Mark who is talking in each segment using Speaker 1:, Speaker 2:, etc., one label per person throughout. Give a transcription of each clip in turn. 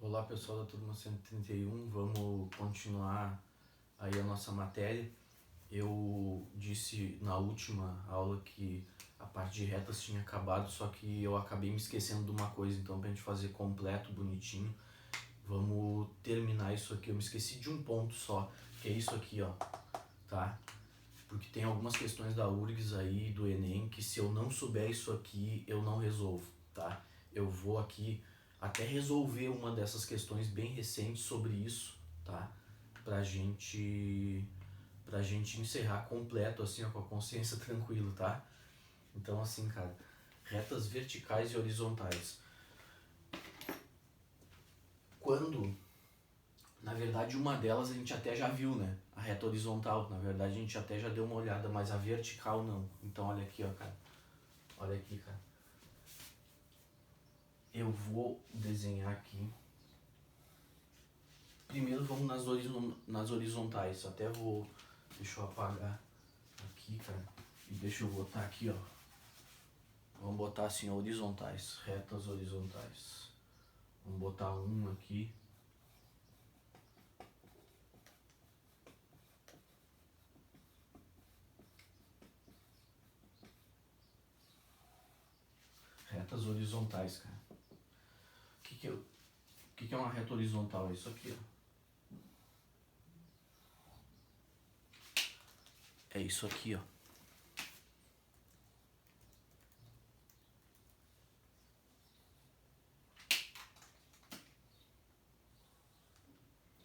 Speaker 1: Olá pessoal da turma 131, vamos continuar aí a nossa matéria. Eu disse na última aula que a parte de retas tinha acabado, só que eu acabei me esquecendo de uma coisa, então pra gente fazer completo, bonitinho, vamos terminar isso aqui. Eu me esqueci de um ponto só, que é isso aqui, ó, tá? Porque tem algumas questões da URGS aí, do Enem, que se eu não souber isso aqui, eu não resolvo, tá? Eu vou aqui até resolver uma dessas questões bem recentes sobre isso, tá? Pra gente encerrar completo, assim, ó, com a consciência tranquila, tá? Então, assim, cara, retas verticais e horizontais. Quando, na verdade, uma delas a gente até já viu, né? A reta horizontal, na verdade, a gente até já deu uma olhada, mas a vertical não. Então, olha aqui, ó, cara. Olha aqui, cara. Eu vou desenhar aqui. Primeiro vamos nas horizontais. Até vou... Deixa eu apagar aqui, cara. E deixa eu botar aqui, ó. Vamos botar assim, horizontais. Retas horizontais. Vamos botar um aqui. Retas horizontais, cara. O que é uma reta horizontal? É isso aqui, ó. É isso aqui, ó.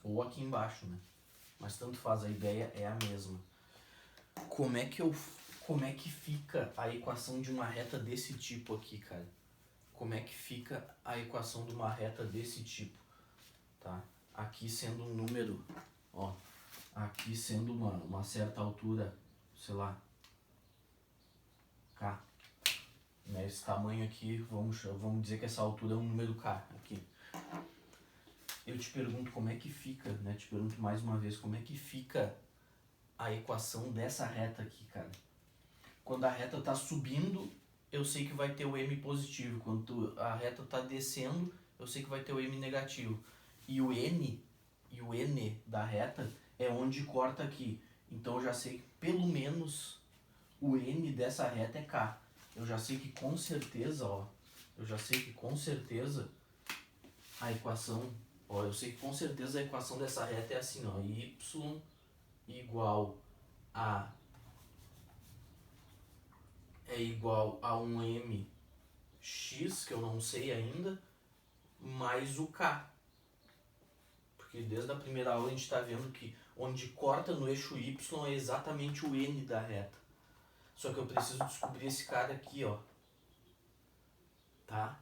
Speaker 1: Ou aqui embaixo, né? Mas tanto faz, a ideia é a mesma. Como é que fica a equação de uma reta desse tipo aqui, cara? Como é que fica a equação de uma reta desse tipo, tá? Aqui sendo um número, ó, aqui sendo uma certa altura, sei lá, K, né? Esse tamanho aqui, vamos dizer que essa altura é um número K aqui. Eu te pergunto como é que fica, né? Te pergunto mais uma vez, como é que fica a equação dessa reta aqui, cara? Quando a reta tá subindo, eu sei que vai ter o m positivo. Quando a reta tá descendo, eu sei que vai ter o m negativo. E o n da reta é onde corta aqui. Então eu já sei que pelo menos o n dessa reta é k. Eu já sei que com certeza, ó, a equação, ó, eu sei que com certeza a equação dessa reta é assim, ó, y igual a um mx, que eu não sei ainda, mais o k. Porque desde a primeira aula a gente está vendo que onde corta no eixo y é exatamente o n da reta. Só que eu preciso descobrir esse cara aqui, ó. Tá?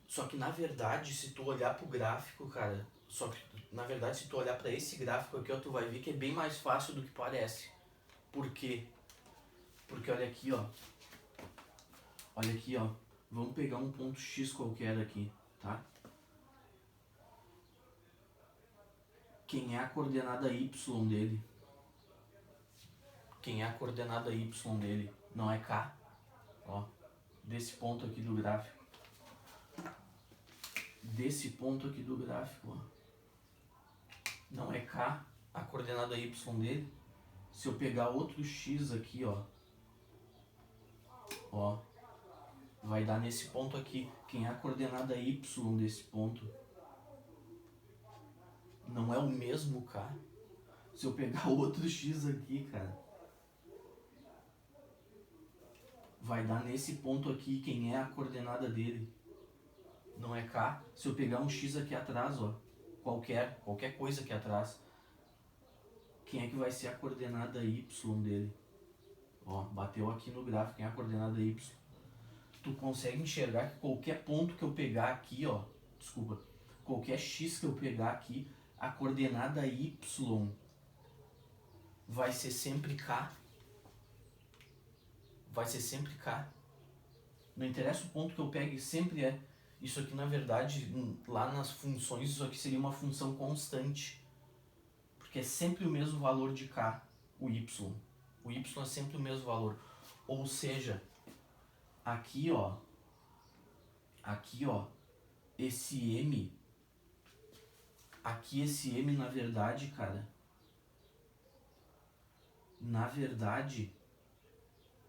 Speaker 1: Só que na verdade, se tu olhar pro gráfico, cara, se tu olhar para esse gráfico aqui, ó, tu vai ver que é bem mais fácil do que parece. Por quê? Porque olha aqui, ó. Olha aqui, ó. Vamos pegar um ponto X qualquer aqui, tá? Quem é a coordenada y dele? Quem é a coordenada y dele? Não é K, ó. Desse ponto aqui do gráfico. Desse ponto aqui do gráfico, ó. Não é K a coordenada y dele? Se eu pegar outro X aqui, ó. Ó. Vai dar nesse ponto aqui. Quem é a coordenada y desse ponto? Não é o mesmo K? Se eu pegar outro X aqui, cara, vai dar nesse ponto aqui. Quem é a coordenada dele? Não é K? Se eu pegar um X aqui atrás, ó, qualquer coisa aqui atrás, quem é que vai ser a coordenada Y dele? Ó, bateu aqui no gráfico, quem é a coordenada Y? Tu consegue enxergar que qualquer ponto que eu pegar aqui, ó, desculpa, qualquer X que eu pegar aqui, a coordenada Y vai ser sempre K. Vai ser sempre K. Não interessa o ponto que eu pegue, sempre é. Isso aqui, na verdade, lá nas funções, isso aqui seria uma função constante. Porque é sempre o mesmo valor de K, o Y. O Y é sempre o mesmo valor. Ou seja, aqui, ó, esse M, aqui esse M na verdade, cara, na verdade,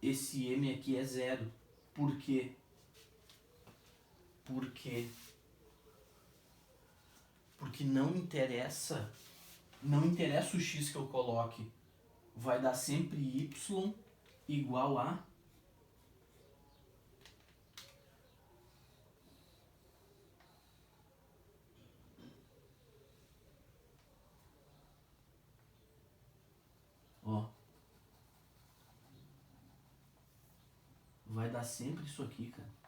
Speaker 1: esse M aqui é zero. Por quê? Porque não interessa o x que eu coloque, vai dar sempre y igual a ó, vai dar sempre isso aqui, cara.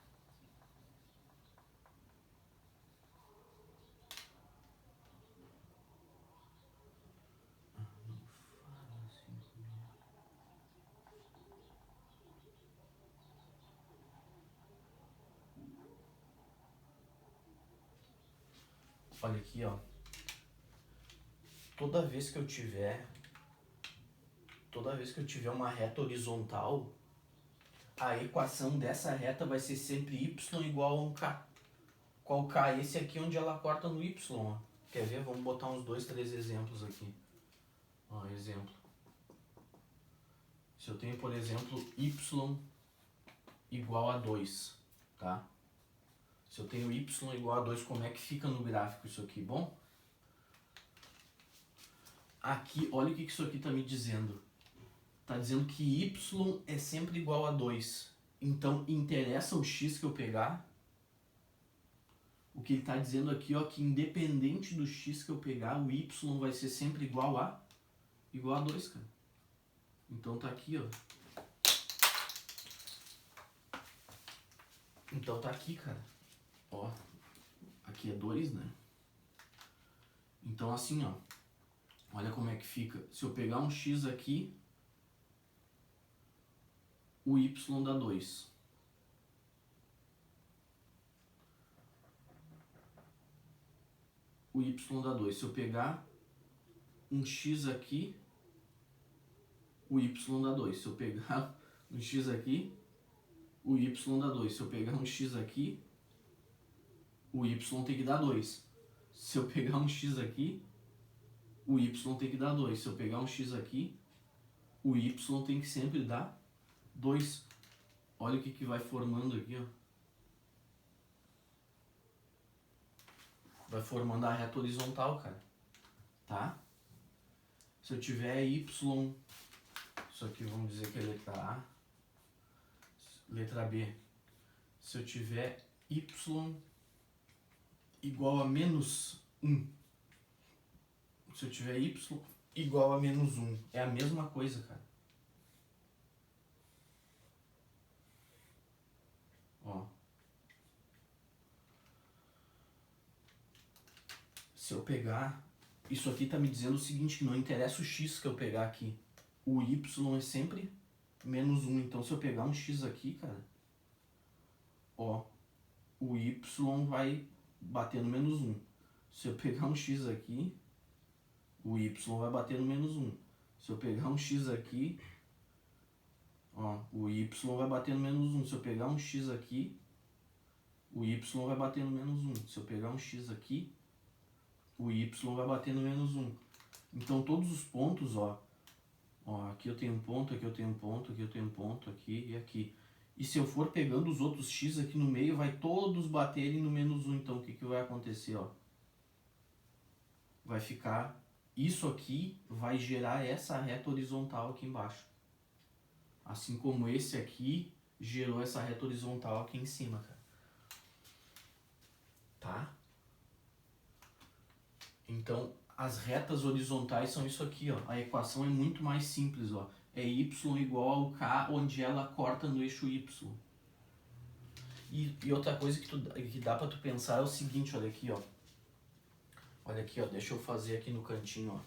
Speaker 1: Olha aqui, ó. Toda vez que eu tiver uma reta horizontal, a equação dessa reta vai ser sempre y igual a um k. Qual k? Esse aqui onde ela corta no y, ó. Quer ver? Vamos botar uns 2, 3 exemplos aqui. Ó, exemplo. Se eu tenho, por exemplo, y igual a 2, tá? Se eu tenho y igual a 2, como é que fica no gráfico isso aqui? Bom, aqui, olha o que isso aqui está me dizendo. Está dizendo que y é sempre igual a 2. Então, interessa o x que eu pegar. O que ele está dizendo aqui, ó, que independente do x que eu pegar, o y vai ser sempre igual a 2, cara. Então tá aqui, ó. Então tá aqui, cara. Ó, aqui é 2, né? Então assim, ó. Olha como é que fica. Se eu pegar um x aqui, o y dá 2. O y dá 2. Se eu pegar um x aqui, o y dá 2. Se eu pegar um x aqui, o y dá 2. Se eu pegar um x aqui, o y tem que dar 2. Se eu pegar um x aqui, o y tem que dar 2. Se eu pegar um x aqui, o y tem que sempre dar 2. Olha o que vai formando aqui, ó. Vai formando a reta horizontal, cara. Tá? Se eu tiver y, isso aqui vamos dizer que é letra A. Letra B. Se eu tiver y igual a menos 1. Se eu tiver y igual a menos 1. É a mesma coisa, cara. Ó. Se eu pegar... Isso aqui tá me dizendo o seguinte, que não interessa o x que eu pegar aqui. O y é sempre menos 1. Então, se eu pegar um x aqui, cara... Ó. O y vai bater no menos 1. Se eu pegar um x aqui... O y vai bater no menos 1. Se eu pegar um x aqui... Ó, o y vai bater no menos 1. Se eu pegar um x aqui... O y vai bater no menos 1. Se eu pegar um x aqui... O y vai bater no menos 1. Então, todos os pontos, ó... Ó, aqui eu tenho um ponto, aqui eu tenho um ponto, aqui eu tenho um ponto, aqui e aqui. E se eu for pegando os outros x aqui no meio, vai todos baterem no menos 1. Então, o que vai acontecer, ó? Vai ficar... Isso aqui vai gerar essa reta horizontal aqui embaixo. Assim como esse aqui gerou essa reta horizontal aqui em cima, cara. Tá? Então, as retas horizontais são isso aqui, ó. A equação é muito mais simples, ó. É y igual ao k, onde ela corta no eixo y. E outra coisa que dá pra tu pensar é o seguinte, olha aqui, ó. Olha aqui, ó. Deixa eu fazer aqui no cantinho, ó.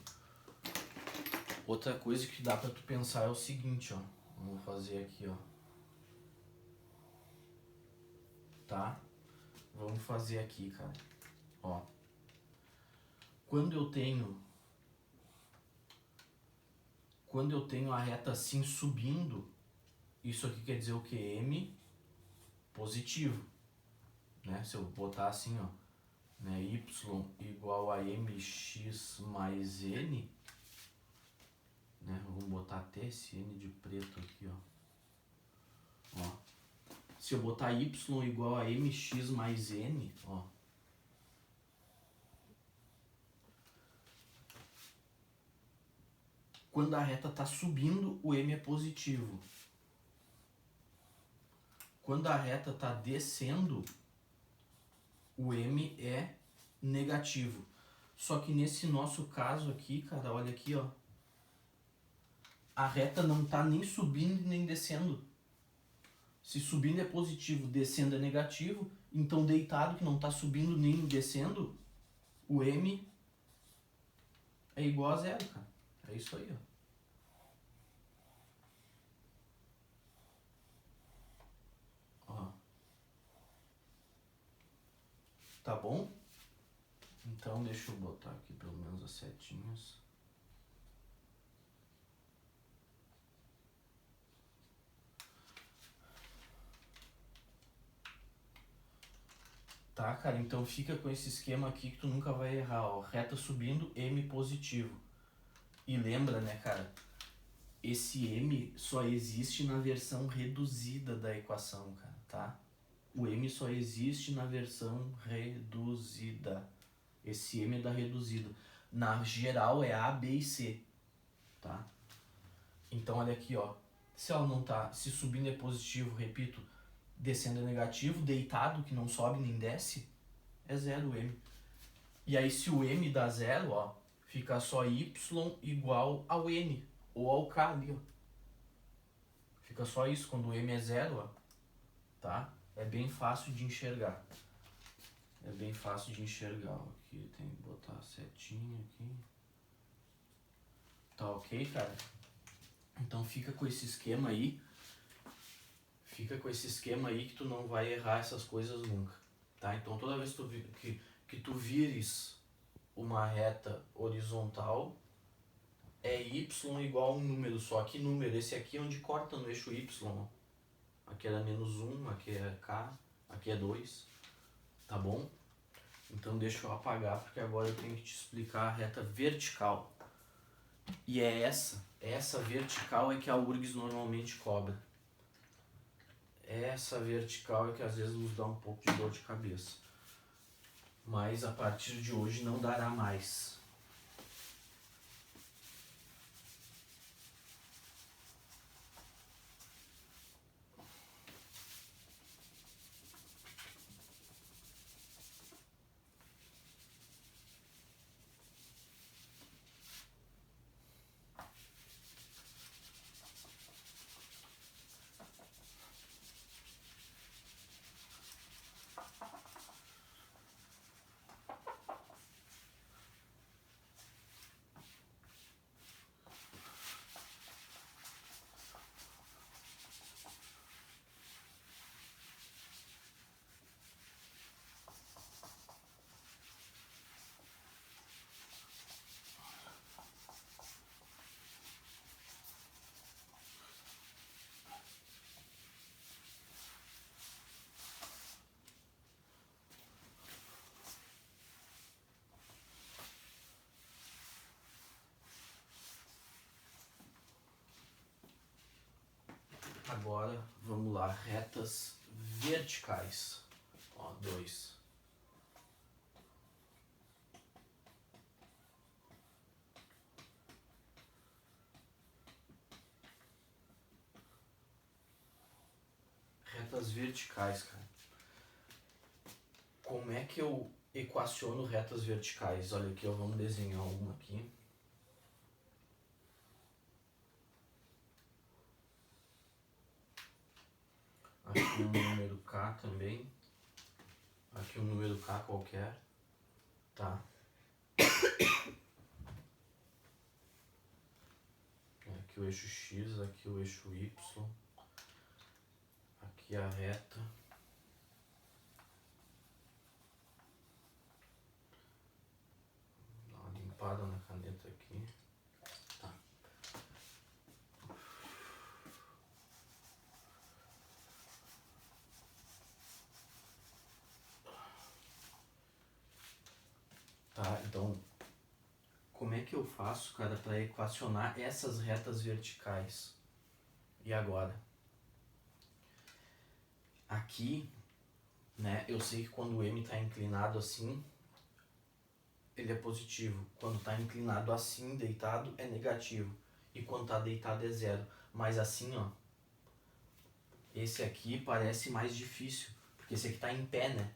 Speaker 1: Outra coisa que dá pra tu pensar é o seguinte, ó. Vamos fazer aqui, ó. Tá? Vamos fazer aqui, cara. Ó. Quando eu tenho a reta assim subindo, isso aqui quer dizer o que? M positivo, né? Se eu botar assim, ó, né, y igual a mx mais n, né, vamos botar até esse n de preto aqui, ó. Se eu botar y igual a mx mais n, ó, quando a reta está subindo, o m é positivo. Quando a reta está descendo, o m é negativo. Só que nesse nosso caso aqui, cara, olha aqui, ó. A reta não está nem subindo nem descendo. Se subindo é positivo, descendo é negativo, então deitado, que não está subindo nem descendo, o m é igual a zero, cara. É isso aí, ó. Tá bom? Então deixa eu botar aqui pelo menos as setinhas. Tá, cara? Então fica com esse esquema aqui que tu nunca vai errar, ó. Reta subindo, m positivo. E lembra, né, cara? Esse m só existe na versão reduzida da equação, cara, tá? O m só existe na versão reduzida. Esse m é da reduzida. Na geral é A, B e C, tá? Então olha aqui, ó. Se ela não tá, se subindo é positivo, repito, descendo é negativo, deitado, que não sobe nem desce, é zero o m. E aí se o m dá zero, ó, fica só y igual ao n, ou ao k ali, ó. Fica só isso, quando o m é zero, ó, tá? É bem fácil de enxergar. É bem fácil de enxergar, ó. Aqui tem que botar a setinha aqui. Tá ok, cara? Então fica com esse esquema aí. Fica com esse esquema aí que tu não vai errar essas coisas nunca, tá? Então toda vez que tu vires uma reta horizontal, é y igual a um número só. Que número? Esse aqui é onde corta no eixo y, ó. Aqui era -1, aqui é k, aqui é 2, tá bom? Então deixa eu apagar, porque agora eu tenho que te explicar a reta vertical. E é essa vertical é que a URGS normalmente cobra. Essa vertical é que às vezes nos dá um pouco de dor de cabeça. Mas a partir de hoje não dará mais. Agora, vamos lá, retas verticais. Ó, 2. Retas verticais, cara. Como é que eu equaciono retas verticais? Olha aqui, ó, vamos desenhar uma aqui. Aqui um número K também. Aqui um número K qualquer. Tá. Aqui o eixo X, aqui o eixo Y. Aqui a reta. Dá uma limpada na caneta aqui. Tá. Tá? Então, como é que eu faço, cara, para equacionar essas retas verticais? E agora? Aqui, né, eu sei que quando o M está inclinado assim, ele é positivo. Quando está inclinado assim, deitado, é negativo. E quando está deitado é zero. Mas assim, ó, esse aqui parece mais difícil, porque esse aqui está em pé, né?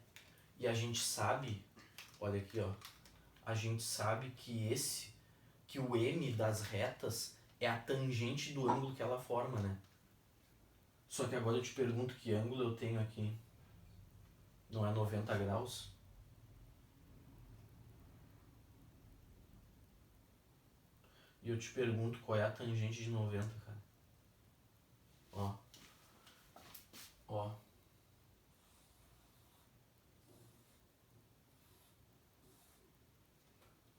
Speaker 1: E a gente sabe, olha aqui, ó, a gente sabe que o M das retas é a tangente do ângulo que ela forma, né? Só que agora eu te pergunto que ângulo eu tenho aqui. Não é 90 graus? E eu te pergunto qual é a tangente de 90, cara. Ó. Ó.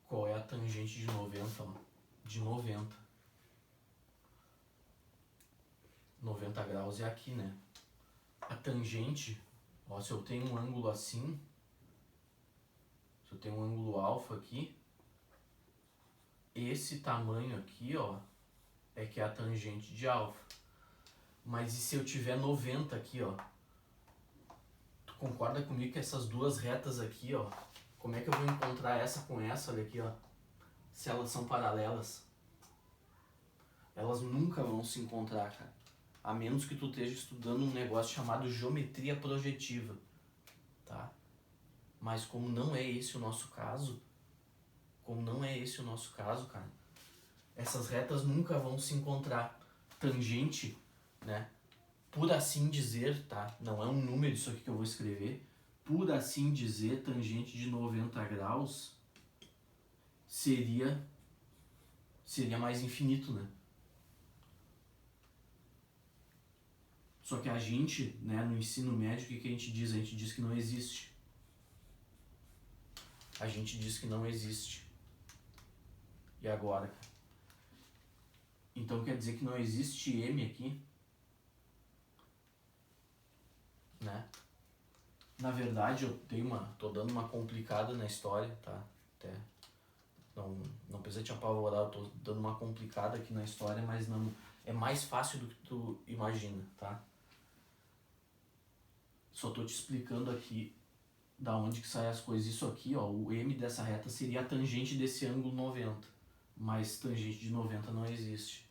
Speaker 1: Qual é a tangente de 90, ó? De 90. 90 graus é aqui, né? A tangente, ó, se eu tenho um ângulo assim, se eu tenho um ângulo alfa aqui, esse tamanho aqui, ó, é que é a tangente de alfa. Mas e se eu tiver 90 aqui, ó? Tu concorda comigo que essas duas retas aqui, ó, como é que eu vou encontrar essa com essa, olha aqui, ó? Se elas são paralelas. Elas nunca vão se encontrar, cara. A menos que tu esteja estudando um negócio chamado geometria projetiva, tá? Mas como não é esse o nosso caso, cara, essas retas nunca vão se encontrar. Tangente, né? Por assim dizer, tá? Não é um número isso aqui que eu vou escrever. Por assim dizer, tangente de 90 graus seria mais infinito, né? Só que a gente, né, no ensino médio, o que a gente diz? A gente diz que não existe. A gente diz que não existe. E agora, cara? Então quer dizer que não existe M aqui, né? Na verdade, tô dando uma complicada na história, tá? Até não precisa te apavorar, eu tô dando uma complicada aqui na história, mas não é mais fácil do que tu imagina, tá? Só tô te explicando aqui da onde que saem as coisas. Isso aqui, ó, o M dessa reta seria a tangente desse ângulo 90, mas tangente de 90 não existe,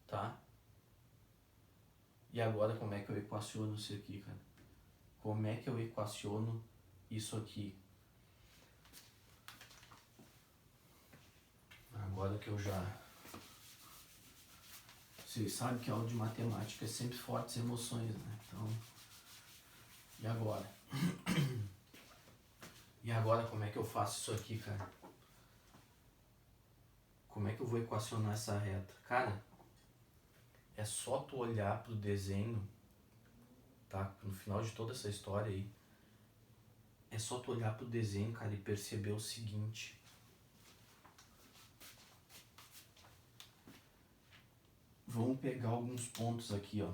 Speaker 1: tá? E agora como é que eu equaciono isso aqui, cara? Como é que eu equaciono isso aqui? Agora que eu já... Vocês sabem que a aula de matemática é sempre fortes emoções, né? Então... E agora? E agora como é que eu faço isso aqui, cara? Como é que eu vou equacionar essa reta? Cara, é só tu olhar pro desenho, tá? No final de toda essa história aí, é só tu olhar pro desenho, cara, e perceber o seguinte. Vamos pegar alguns pontos aqui, ó.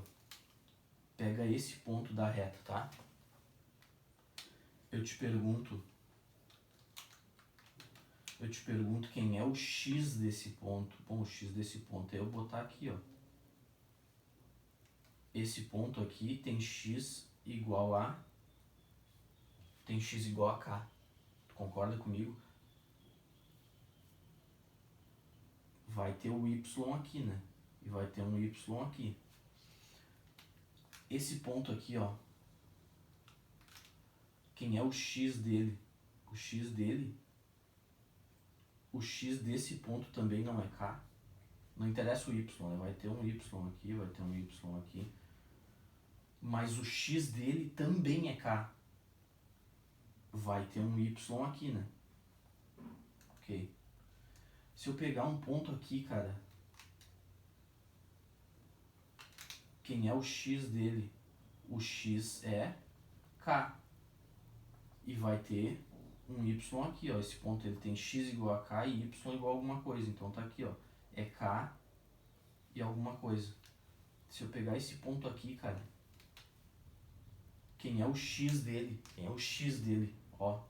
Speaker 1: Pega esse ponto da reta, tá? Eu te pergunto quem é o x desse ponto. Bom, o x desse ponto é eu botar aqui, ó. Esse ponto aqui tem x igual a k. Tu concorda comigo? Vai ter o y aqui, né? E vai ter um y aqui. Esse ponto aqui, ó. Quem é o x dele? O x desse ponto também não é k. Não interessa o y, né? Vai ter um y aqui, vai ter um y aqui. Mas o x dele também é k. Vai ter um y aqui, né? Ok. Se eu pegar um ponto aqui, cara, quem é o x dele? O x é k. E vai ter um y aqui, ó. Esse ponto ele tem x igual a k e y igual a alguma coisa. Então tá aqui, ó. É k e alguma coisa. Se eu pegar esse ponto aqui, cara, quem é o x dele? Quem é o x dele? Ó.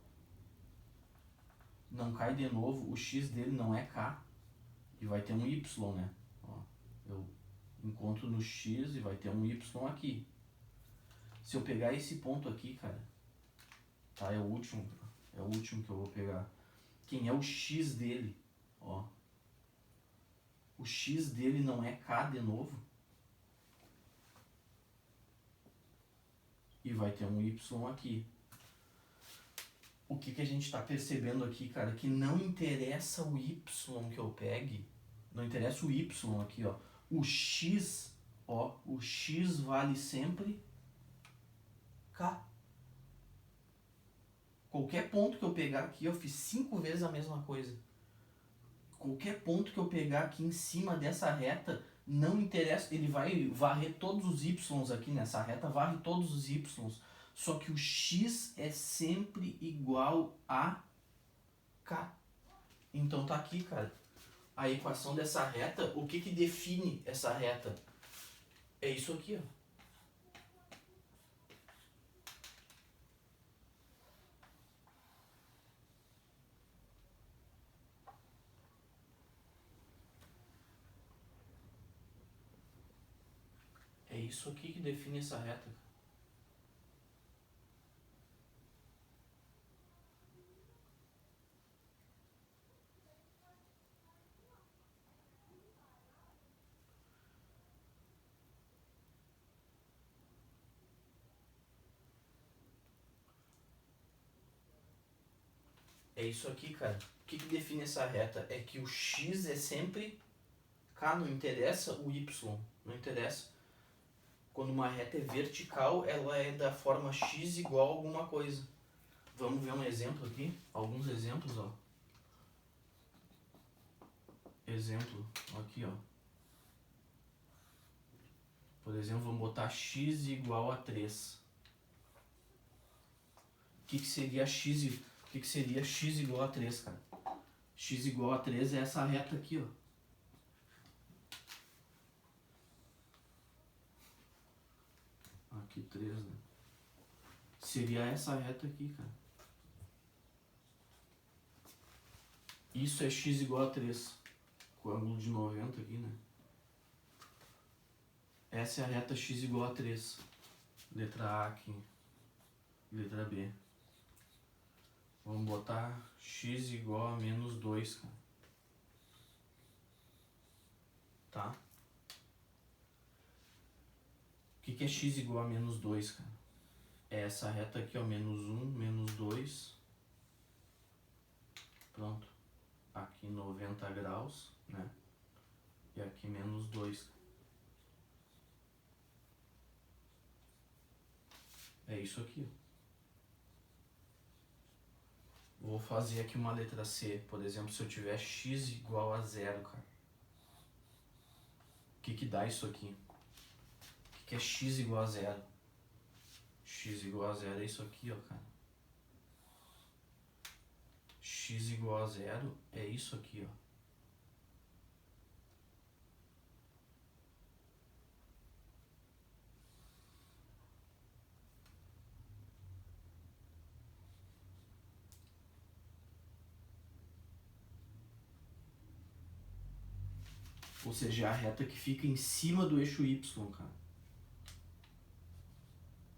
Speaker 1: não cai de novo, o x dele não é k, e vai ter um y, né? Ó, eu encontro no x e vai ter um y aqui. Se eu pegar esse ponto aqui, cara, tá? É o último que eu vou pegar. Quem é o x dele? Ó, o x dele não é k de novo. E vai ter um y aqui. O que a gente está percebendo aqui, cara? Que não interessa o y que eu pegue. Não interessa o y aqui, ó. O x, ó. O x vale sempre k. Qualquer ponto que eu pegar aqui, eu fiz 5 vezes a mesma coisa. Qualquer ponto que eu pegar aqui em cima dessa reta, não interessa, ele vai varrer todos os y aqui nessa reta, varre todos os y, só que o x é sempre igual a k. Então tá aqui, cara, a equação dessa reta. O que define essa reta? É isso aqui, ó. É isso aqui que define essa reta. É isso aqui, cara. O que define essa reta? É que o x é sempre k, não interessa o y, não interessa. Quando uma reta é vertical, ela é da forma x igual a alguma coisa. Vamos ver um exemplo aqui? Alguns exemplos, ó. Exemplo, aqui, ó. Por exemplo, vamos botar x igual a 3. O que seria x igual a 3, cara? X igual a 3 é essa reta aqui, ó. Aqui 3, né? Seria essa reta aqui, cara. Isso é x igual a 3. Com o ângulo de 90 aqui, né? Essa é a reta x igual a 3. Letra A aqui. Letra B. Vamos botar x igual a menos 2, cara. Tá? O que é x igual a menos 2, cara? É essa reta aqui, ó. Menos 1, menos 2. Pronto. Aqui 90 graus, né? E aqui menos 2. É isso aqui, ó. Vou fazer aqui uma letra C. Por exemplo, se eu tiver x igual a 0, cara. O que dá isso aqui? O que é x igual a 0? X igual a 0 é isso aqui, ó, cara. X igual a 0 é isso aqui, ó. Ou seja, é a reta que fica em cima do eixo Y, cara.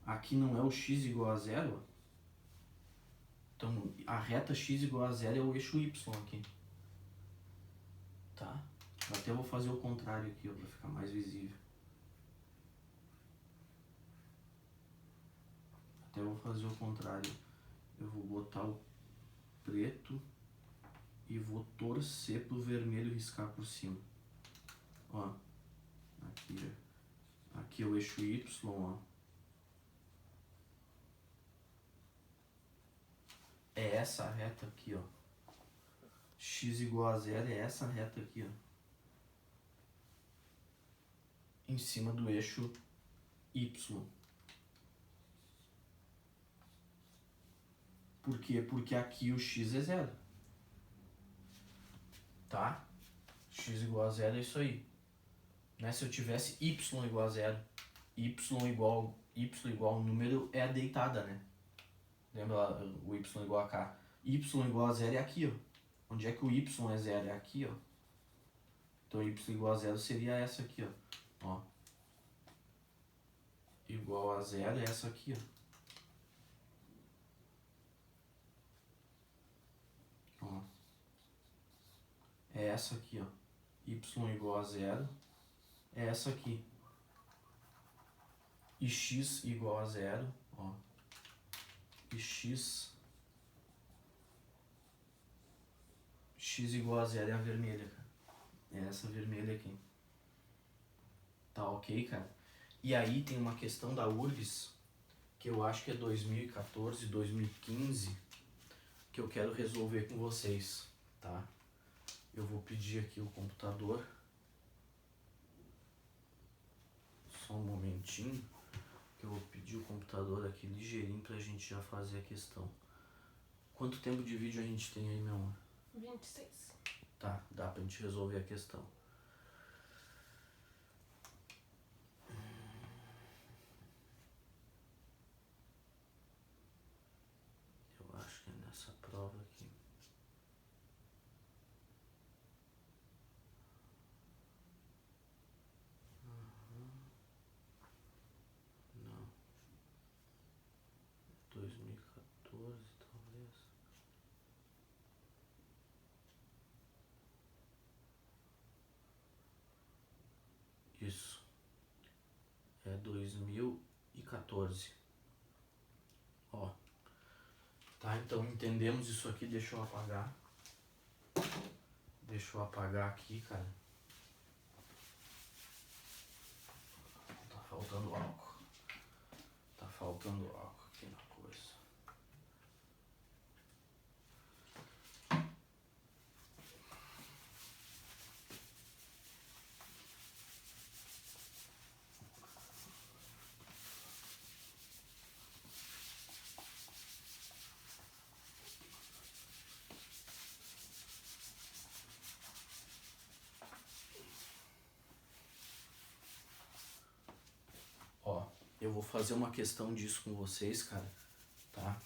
Speaker 1: Aqui não é o x igual a 0, ó. Então, a reta x igual a 0 é o eixo Y aqui. Tá? Até vou fazer o contrário aqui, ó, pra ficar mais visível. Até vou fazer o contrário. Eu vou botar o preto e vou torcer pro vermelho riscar por cima. Ó, aqui é o eixo Y, ó. É essa reta aqui, ó. X igual a 0 é essa reta aqui, ó. Em cima do eixo Y. Por quê? Porque aqui o x é 0. Tá? X igual a 0 é isso aí. Né? Se eu tivesse y igual a 0, y igual ao número é a deitada, né? Lembra lá, o y igual a k. y igual a zero é aqui, ó. Onde é que o y é zero? É aqui, ó. Então y igual a zero seria essa aqui, ó. Igual a zero é essa aqui, ó. É essa aqui, ó. Y igual a zero é essa aqui. E x igual a zero, ó. E x igual a zero é a vermelha, cara. É essa vermelha aqui. Tá ok, cara? E aí tem uma questão da URGS, que eu acho que é 2014, 2015, que eu quero resolver com vocês, tá? Eu vou pedir aqui o computador. Só um momentinho, que eu vou pedir o computador aqui ligeirinho pra gente já fazer a questão. Quanto tempo de vídeo a gente tem aí, meu amor?
Speaker 2: 26.
Speaker 1: Tá, dá pra gente resolver a questão. Eu acho que é nessa prova aqui. Não. 2014, talvez. Isso. É 2014. Ó. Tá, então entendemos isso aqui. Deixa eu apagar. Deixa eu apagar aqui, cara. Tá faltando álcool. Tá faltando álcool aqui na coisa. Ó, eu vou fazer uma questão disso com vocês, cara, tá?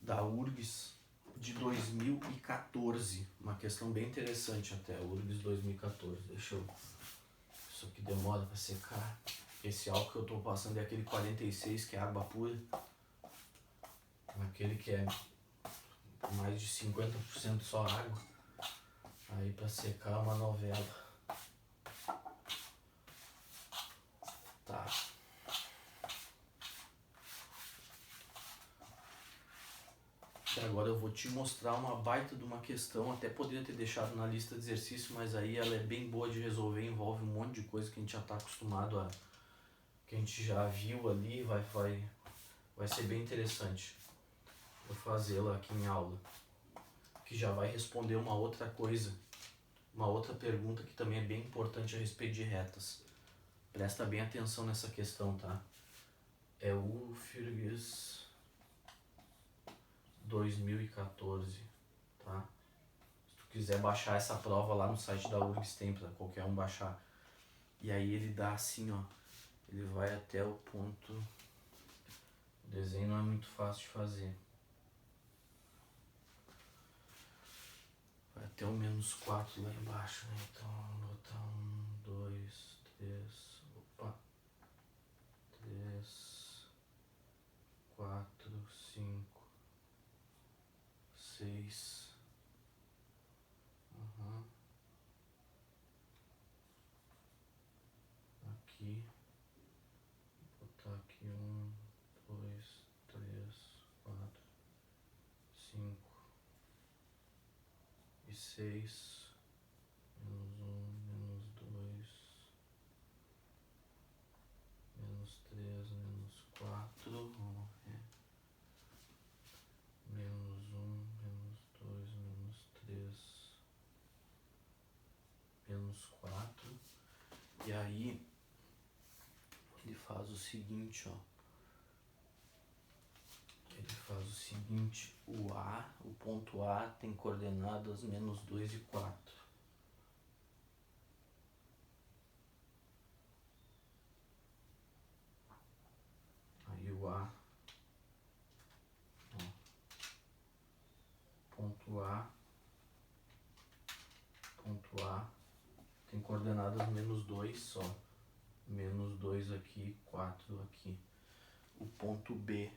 Speaker 1: Da URGS de 2014. Uma questão bem interessante até, URGS 2014. Deixa eu... Isso aqui demora pra secar. Esse álcool que eu tô passando é aquele 46, que é água pura. Aquele que é mais de 50% só água. Aí pra secar é uma novela. Tá. E agora eu vou te mostrar uma baita de uma questão. Até poderia ter deixado na lista de exercício, mas aí ela é bem boa de resolver. Envolve um monte de coisa que a gente já tá acostumado a... Que a gente já viu ali. Vai ser bem interessante. Vou fazê-la aqui em aula. Que já vai responder uma outra coisa. Uma outra pergunta que também é bem importante a respeito de retas. Presta bem atenção nessa questão, tá? É o UFRGS 2014, tá? Se tu quiser baixar essa prova lá no site da URGS tem pra qualquer um baixar. E aí ele dá assim, ó. Ele vai até o ponto... O desenho não é muito fácil de fazer. Vai até o -4 lá embaixo, né? Então vamos botar 1, 2, 3... Opa! 3, 4, 5, 6. Aqui. Vou botar aqui 1, 2, 3, 4, 5 e 6. -1, -2, -3, -4. Vamos ver. -1, -2, -3, -4. E aí ele faz o seguinte, ó. Ele faz o seguinte, o ponto A tem coordenadas -2 e 4. Aí o A, ó, ponto A tem coordenadas -2 só. -2 aqui, 4 aqui. O ponto B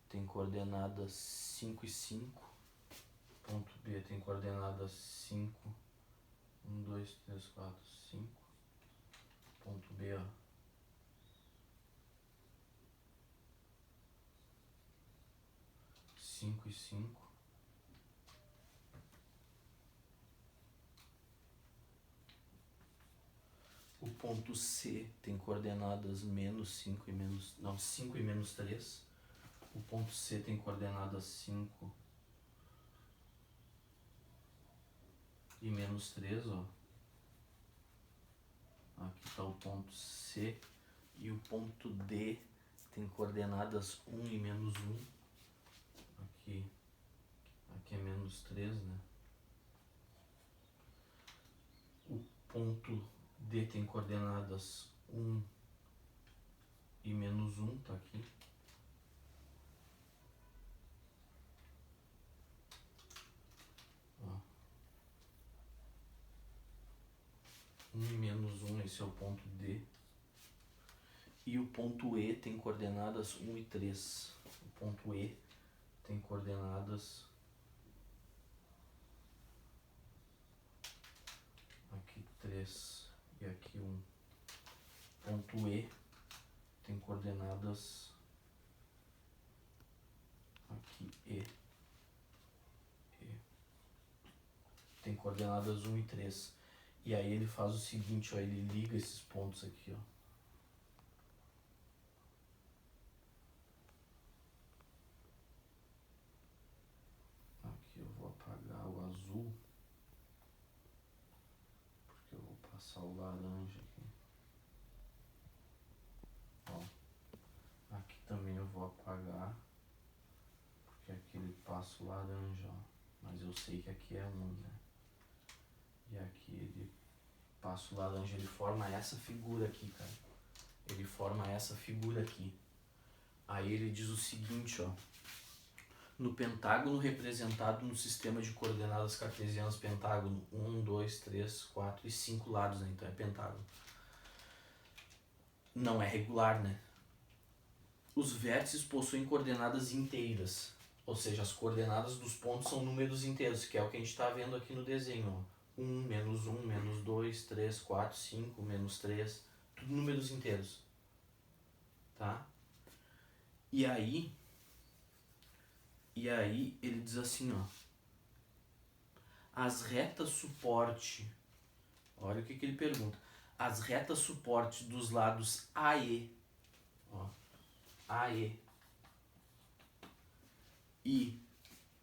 Speaker 1: tem coordenadas 5 e 5. Ponto B tem coordenadas 5. 1, 2, 3, 4, 5. Ponto B, ó. 5 e 5. O ponto C tem coordenadas -5 e menos... Não, 5 e -3. O ponto C tem coordenadas 5 e -3, ó. Aqui está o ponto C. E o ponto D tem coordenadas 1 e -1. Aqui é -3, né? O ponto D tem coordenadas 1 e -1, tá aqui. Ó. 1 e -1, esse é o ponto D. E o ponto E tem coordenadas 1 e 3. O ponto E tem coordenadas... Aqui 3 e aqui 1. Ponto E tem coordenadas... Aqui E. Tem coordenadas 1 e 3. E aí ele faz o seguinte, ó, ele liga esses pontos aqui, ó. Aqui eu vou apagar o azul, porque eu vou passar o laranja aqui. Ó. Aqui também eu vou apagar, porque aqui ele passa o laranja, ó. Mas eu sei que aqui é 1, né? E aqui ele passa o laranja, ele forma essa figura aqui, cara. Ele forma essa figura aqui. Aí ele diz o seguinte, ó. No pentágono representado no sistema de coordenadas cartesianas, pentágono 1, 2, 3, 4 e 5 lados, né? Então é pentágono. Não é regular, né? Os vértices possuem coordenadas inteiras. Ou seja, as coordenadas dos pontos são números inteiros, que é o que a gente está vendo aqui no desenho, ó. 1, -1, -2, 3, 4, 5, -3, tudo números inteiros, tá? E aí ele diz assim, ó, as retas suporte, olha o que ele pergunta, as retas suporte dos lados AE, ó, AE e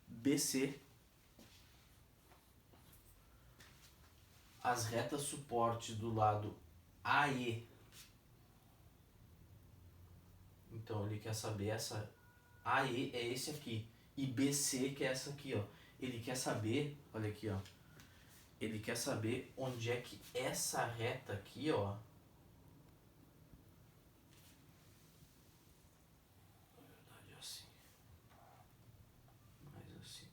Speaker 1: BC, as retas suporte do lado AE, então ele quer saber essa AE é esse aqui e BC que é essa aqui, ó. Ele quer saber, olha aqui, ó. Ele quer saber onde é que essa reta aqui, ó. Na verdade é assim. Mais assim.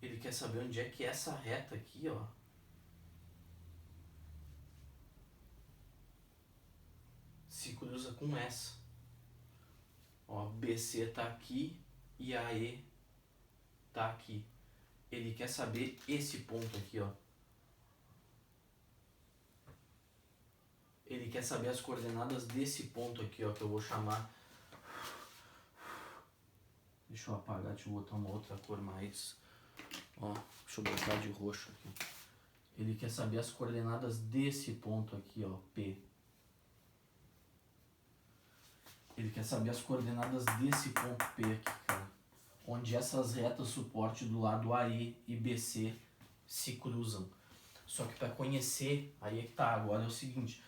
Speaker 1: Ele quer saber onde é que essa reta aqui, ó, se cruza com essa. Ó, BC tá aqui e AE tá aqui. Ele quer saber esse ponto aqui, ó. Ele quer saber as coordenadas desse ponto aqui, ó, que eu vou chamar... Deixa eu apagar, deixa eu botar uma outra cor mais... Ó, deixa eu botar de roxo aqui. Ele quer saber as coordenadas desse ponto aqui, ó, P. Ele quer saber as coordenadas desse ponto P aqui, cara. Onde essas retas suporte do lado AE e BC se cruzam. Só que para conhecer, aí é que tá, agora é o seguinte,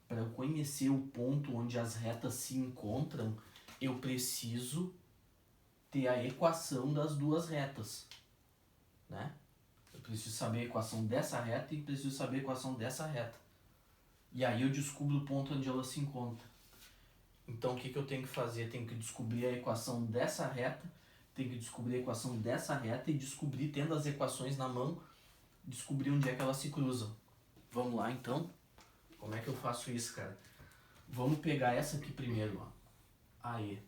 Speaker 1: para eu conhecer o ponto onde as retas se encontram, eu preciso ter a equação das duas retas, né? Eu preciso saber a equação dessa reta e preciso saber a equação dessa reta. E aí eu descubro o ponto onde ela se encontra. Então o que eu tenho que fazer? Eu tenho que descobrir a equação dessa reta tem que descobrir a equação dessa reta e descobrir, tendo as equações na mão, descobrir onde é que elas se cruzam. Vamos lá então? Como é que eu faço isso, cara? Vamos pegar essa aqui primeiro, ó. Aí.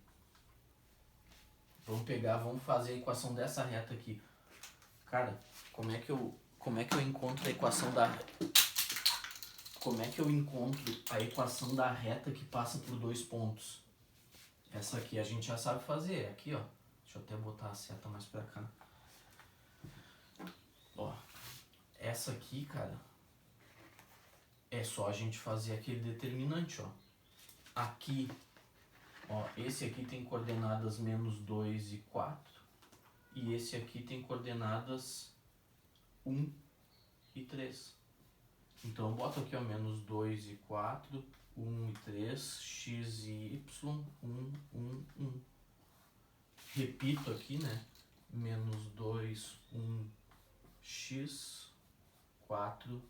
Speaker 1: Vamos fazer a equação dessa reta aqui. Cara, como é que eu encontro a equação da... Como é que eu encontro a equação da reta que passa por dois pontos? Essa aqui a gente já sabe fazer. Aqui, ó. Deixa eu até botar a seta mais pra cá. Ó. Essa aqui, cara, é só a gente fazer aquele determinante, ó. Aqui, ó, esse aqui tem coordenadas menos 2 e 4. E esse aqui tem coordenadas 1 e 3. Então eu boto aqui, ó, menos 2 e 4, 1 e 3, x e y, 1, 1, 1. Repito aqui, né? Menos 2, 1, x, 4,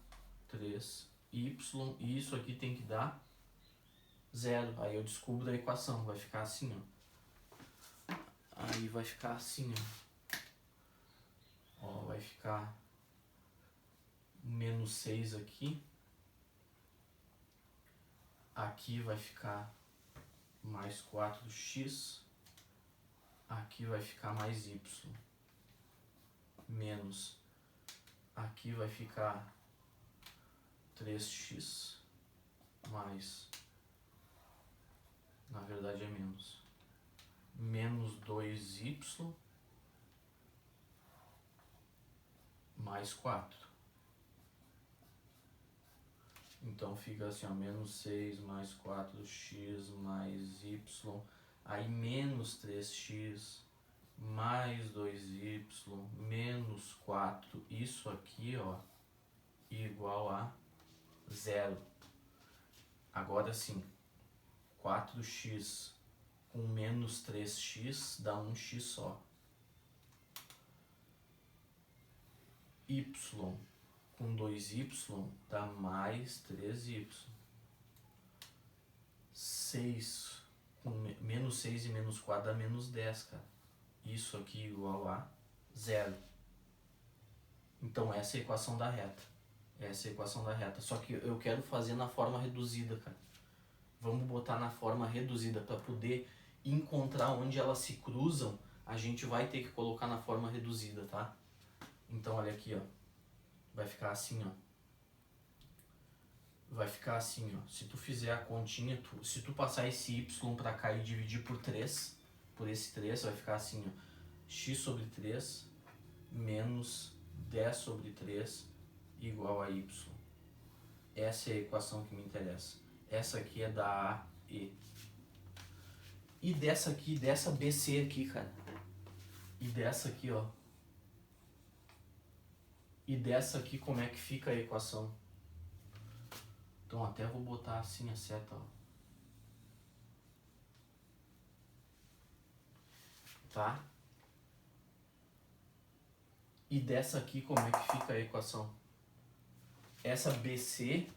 Speaker 1: 3, y. E isso aqui tem que dar 0. Aí eu descubro a equação. Vai ficar assim, ó. Aí vai ficar assim, ó. Ó, vai ficar menos 6 aqui. Aqui vai ficar mais 4x. Aqui vai ficar mais y. Menos. Aqui vai ficar 3x. Mais. Na verdade é menos. Menos 2y. Mais 4. Então fica assim, ó, menos 6 mais 4x mais y, aí menos 3x mais 2y menos 4, isso aqui, ó, igual a 0. Agora sim, 4x com menos 3x dá 1x só. Y com 2y dá mais 3y. 6 com menos 6 e menos 4 dá menos 10, cara. Isso aqui igual a 0. Então essa é a equação da reta. Essa é a equação da reta. Só que eu quero fazer na forma reduzida, cara. Vamos botar na forma reduzida para poder encontrar onde elas se cruzam. A gente vai ter que colocar na forma reduzida, tá? Então olha aqui, ó. Vai ficar assim, ó. Vai ficar assim, ó. Se tu fizer a continha, se tu passar esse y pra cá e dividir por 3, por esse 3, vai ficar assim, ó. X sobre 3 menos 10 sobre 3 igual a y. Essa é a equação que me interessa. Essa aqui é da AE. E dessa aqui, dessa BC aqui, cara. E dessa aqui, ó. E dessa aqui, como é que fica a equação? Então até vou botar assim a seta, ó. Tá? E dessa aqui, como é que fica a equação? Essa BC,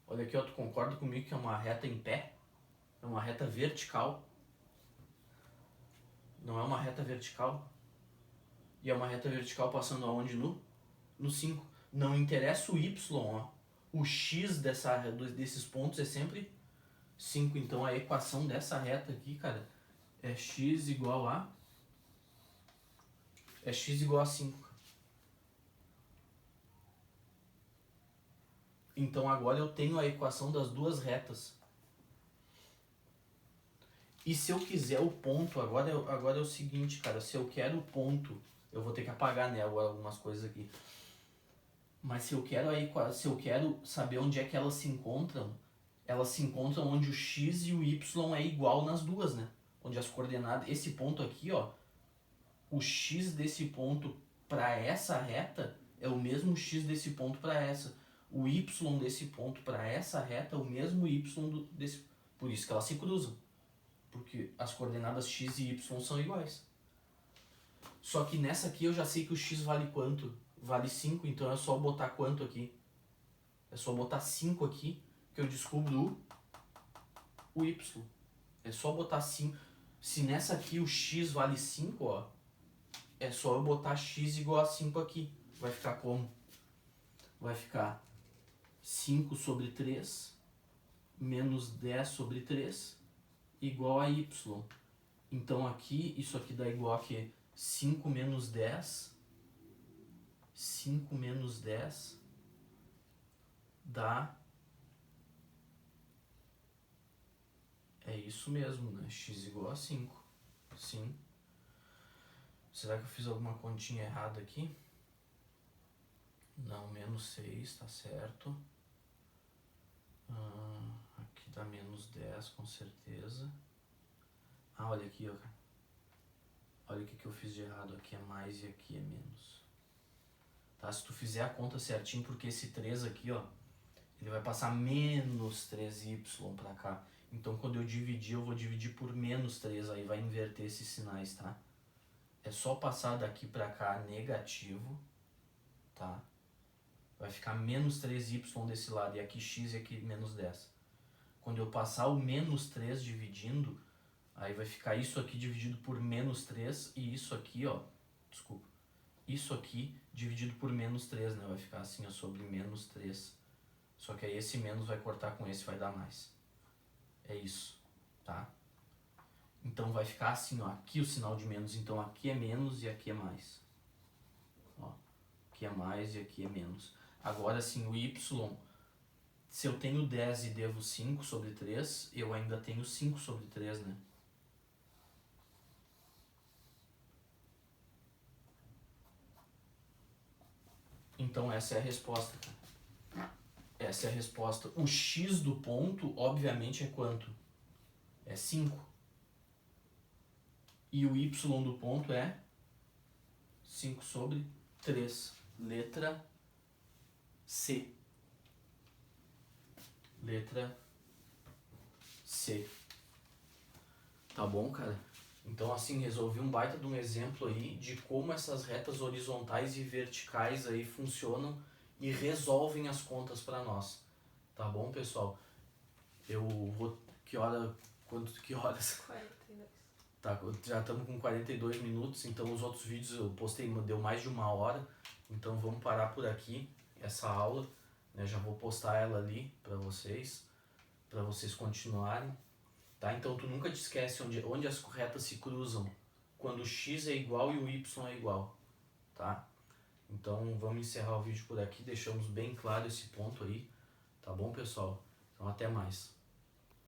Speaker 1: olha aqui, ó, tu concorda comigo que é uma reta em pé? É uma reta vertical. Não é uma reta vertical? E é uma reta vertical passando aonde? No 5. Não interessa o y, ó. O x desses pontos é sempre 5. Então a equação dessa reta aqui, cara, é x igual a... É x igual a 5. Então agora eu tenho a equação das duas retas. E se eu quiser o ponto, agora é o seguinte, cara, se eu quero o ponto, eu vou ter que apagar, né, algumas coisas aqui. Mas se eu quero saber onde é que elas se encontram onde o x e o y é igual nas duas, né? Onde as coordenadas, esse ponto aqui, ó, o x desse ponto para essa reta é o mesmo x desse ponto para essa. O y desse ponto para essa reta é o mesmo y desse. Por isso que elas se cruzam. Porque as coordenadas x e y são iguais. Só que nessa aqui eu já sei que o x vale quanto? Vale 5, então é só botar quanto aqui? É só botar 5 aqui que eu descubro o y. É só botar 5. Se nessa aqui o x vale 5, ó, é só eu botar x igual a 5 aqui. Vai ficar como? Vai ficar 5 sobre 3 menos 10 sobre 3 igual a y. Então aqui, isso aqui dá igual a que 5 menos 10. 5 menos 10 dá... É isso mesmo, né? X igual a 5. Sim. Será que eu fiz alguma continha errada aqui? Não, menos 6, tá certo. Aqui dá menos 10, com certeza. Olha aqui, ó. Olha o que eu fiz de errado. Aqui é mais e aqui é menos. Tá? Se tu fizer a conta certinho, porque esse 3 aqui, ó, ele vai passar menos 3y pra cá. Então, quando eu dividir, eu vou dividir por menos 3. Aí vai inverter esses sinais, tá? É só passar daqui pra cá negativo, tá? Vai ficar menos 3y desse lado, e aqui x e aqui menos 10. Quando eu passar o menos 3 dividindo, aí vai ficar isso aqui dividido por menos 3, e isso aqui, ó, desculpa, isso aqui dividido por menos 3, né? Vai ficar assim, ó, sobre menos 3. Só que aí esse menos vai cortar com esse, vai dar mais. É isso, tá? Então vai ficar assim, ó, aqui o sinal de menos, então aqui é menos e aqui é mais. Ó, aqui é mais e aqui é menos. Agora sim, o y, se eu tenho 10 e devo 5 sobre 3, eu ainda tenho 5 sobre 3, né? Então essa é a resposta, cara. Essa é a resposta. O x do ponto, obviamente, é quanto? É 5. E o y do ponto é 5 sobre 3. Letra C. Letra C. Tá bom, cara? Então, assim, resolvi um baita de um exemplo aí de como essas retas horizontais e verticais aí funcionam e resolvem as contas para nós. Tá bom, pessoal? Eu vou... Que horas?
Speaker 2: 42.
Speaker 1: Tá, já estamos com 42 minutos, então os outros vídeos eu postei, deu mais de 1 hora. Então vamos parar por aqui essa aula, né? Já vou postar ela ali para vocês continuarem, tá? Então tu nunca te esquece onde as retas se cruzam, quando o x é igual e o y é igual, tá? Então vamos encerrar o vídeo por aqui, deixamos bem claro esse ponto aí, tá bom, pessoal? Então até mais.